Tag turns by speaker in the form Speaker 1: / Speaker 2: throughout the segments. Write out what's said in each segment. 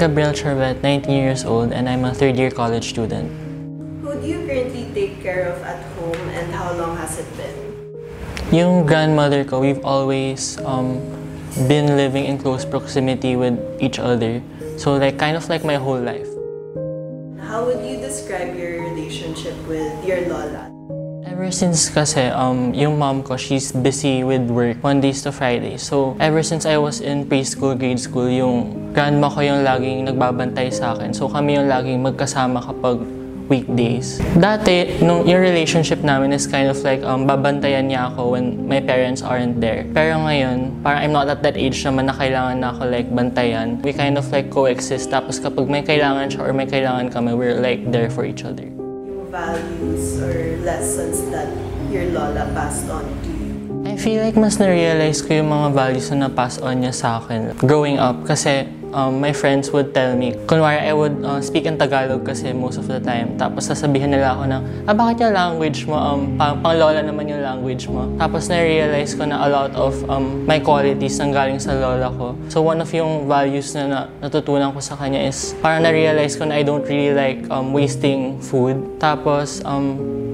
Speaker 1: Gabriel Charvet, 19 years old, and I'm a third-year college student.
Speaker 2: Who do you currently take care of at home and how long has it been?
Speaker 1: Yung grandmother ko, we've always been living in close proximity with each other. So kind of like my whole life.
Speaker 2: How would you describe your relationship with your lola?
Speaker 1: Ever since kasi, yung mom ko, she's busy with work Mondays to Fridays. So, ever since I was in preschool, grade school, yung grandma ko yung laging nagbabantay sa akin. So, kami yung laging magkasama kapag weekdays. Dati, yung relationship namin is kind of like, babantayan niya ako when my parents aren't there. Pero ngayon, parang I'm not at that age naman na kailangan na ako like bantayan. We kind of like coexist. Tapos kapag may kailangan siya or may kailangan kami, we're like there for each other.
Speaker 2: Values or lessons that your lola passed on to you?
Speaker 1: I feel like mas na-realize ko yung mga values na na-pass on niya sa akin growing up kasi my friends would tell me, kunwari I would speak in Tagalog kasi most of the time, tapos sasabihin nila ako na, bakit yung language mo, pang-lola naman yung language mo. Tapos na-realize ko na a lot of my qualities nanggaling sa lola ko. So one of yung values na natutunan ko sa kanya is parang na-realize ko na I don't really like wasting food. Tapos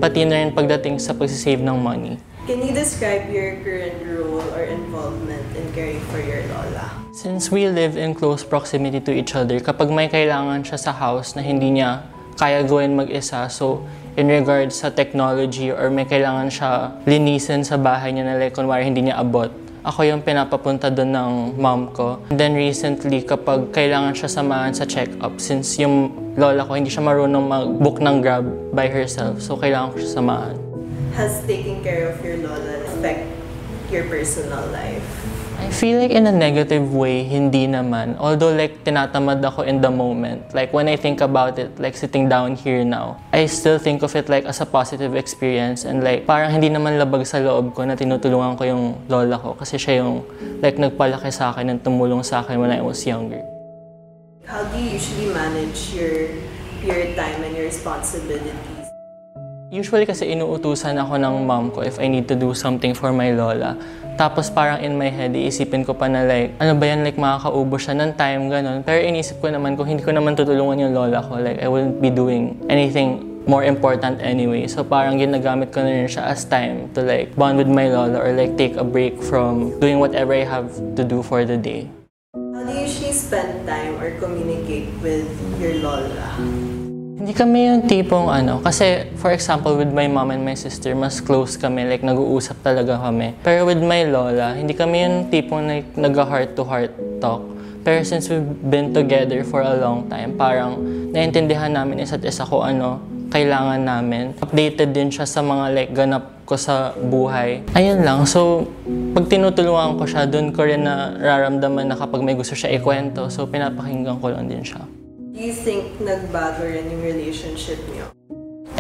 Speaker 1: pati na rin pagdating sa pagsisave ng money.
Speaker 2: Can you describe your current role or involvement in caring for your lola?
Speaker 1: Since we live in close proximity to each other, kapag may kailangan siya sa house na hindi niya kaya gawin mag-isa, so in regards sa technology or may kailangan siya linisin sa bahay niya na like kunwari hindi niya abot, ako yung pinapapunta doon ng mom ko. And then recently, kapag kailangan siya samahan sa check-up, since yung lola ko hindi siya marunong mag-book ng Grab by herself, so kailangan ko siya samahan.
Speaker 2: Has taking care of your lola affect your personal life?
Speaker 1: I feel like in a negative way, hindi naman. Although like tinatamad ako in the moment. Like when I think about it, like sitting down here now, I still think of it like as a positive experience and like parang hindi naman labag sa loob ko na tinutulungan ko yung lola ko kasi siya yung like nagpalaki sa akin and tumulong sa akin when I was younger.
Speaker 2: How do you usually manage your time and your responsibilities?
Speaker 1: Usually kasi inuutusan ako ng mom ko if I need to do something for my lola. Tapos parang in my head, iisipin ko pa na like, ano ba yan, like makakaubo siya ng time, ganun. Pero inisip ko naman, kung hindi ko naman tutulungan yung lola ko, like I wouldn't be doing anything more important anyway. So parang ginagamit ko na rin siya as time to like bond with my lola or like take a break from doing whatever I have to do for the day.
Speaker 2: How do you usually spend time or communicate with your lola?
Speaker 1: Hindi kami yung tipong kasi for example with my mom and my sister, mas close kami, like nag-uusap talaga kami. Pero with my lola, hindi kami yung tipong like nag-heart-to-heart talk. Pero since we've been together for a long time, parang naiintindihan namin isa't isa kung ano kailangan namin. Updated din siya sa mga like ganap ko sa buhay. Ayun lang, so pag tinutulungan ko siya, dun ko rin nararamdaman na kapag may gusto siya ikwento, so pinapakinggan ko lang din siya.
Speaker 2: Do you think nagbago rin yung relationship niyo?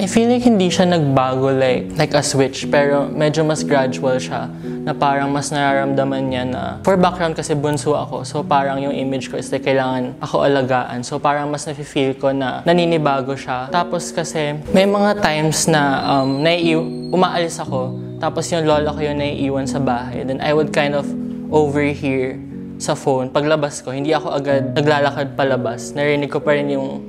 Speaker 1: I feel like hindi siya nagbago like a switch, pero medyo mas gradual siya na parang mas nararamdaman niya na for background kasi bunso ako, so parang yung image ko is like kailangan ako alagaan, so parang mas nafe-feel ko na naninibago siya. Tapos kasi may mga times na umaalis ako, tapos yung lola ko yung naiiwan sa bahay, then I would kind of overhear sa phone, paglabas ko, hindi ako agad naglalakad palabas. Narinig ko pa rin yung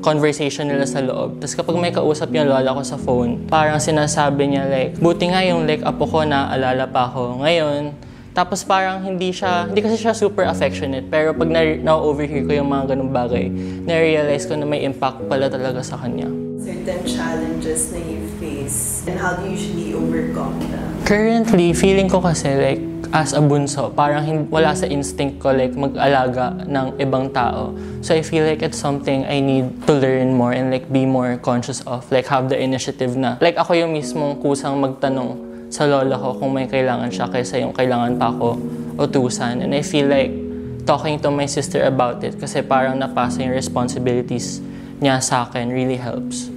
Speaker 1: conversation nila sa loob. Tapos kapag may kausap yung lola ko sa phone, parang sinasabi niya like, buti nga yung like apo ko na alala pa ako ngayon. Tapos parang hindi kasi siya super affectionate, pero pag na-overhear ko yung mga ganung bagay, na-realize ko na may impact pala talaga sa kanya.
Speaker 2: Certain challenges na you face, and how do you usually overcome them?
Speaker 1: Currently, feeling ko kasi like, as a bunso, parang wala sa instinct ko like mag-alaga ng ibang tao. So I feel like it's something I need to learn more and like be more conscious of, like have the initiative na. Like ako yung mismong kusang magtanong sa lola ko kung may kailangan siya kaysa yung kailangan pa ako utusan. And I feel like talking to my sister about it kasi parang napasa yung responsibilities niya sa akin really helps.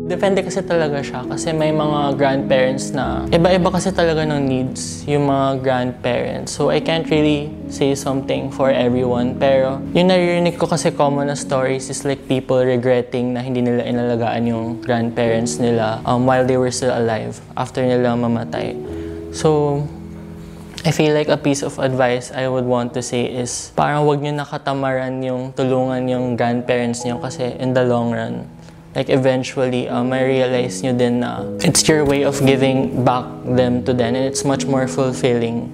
Speaker 1: Depende kasi talaga siya kasi may mga grandparents na iba-iba kasi talaga ng needs yung mga grandparents. So I can't really say something for everyone. Pero yung naririnig ko kasi common na stories is like people regretting na hindi nila inalagaan yung grandparents nila while they were still alive after nila mamatay. So I feel like a piece of advice I would want to say is parang wag nyo nakatamaran yung tulungan yung grandparents nyo kasi in the long run, like eventually, may realize nyo din na it's your way of giving back them to them and it's much more fulfilling.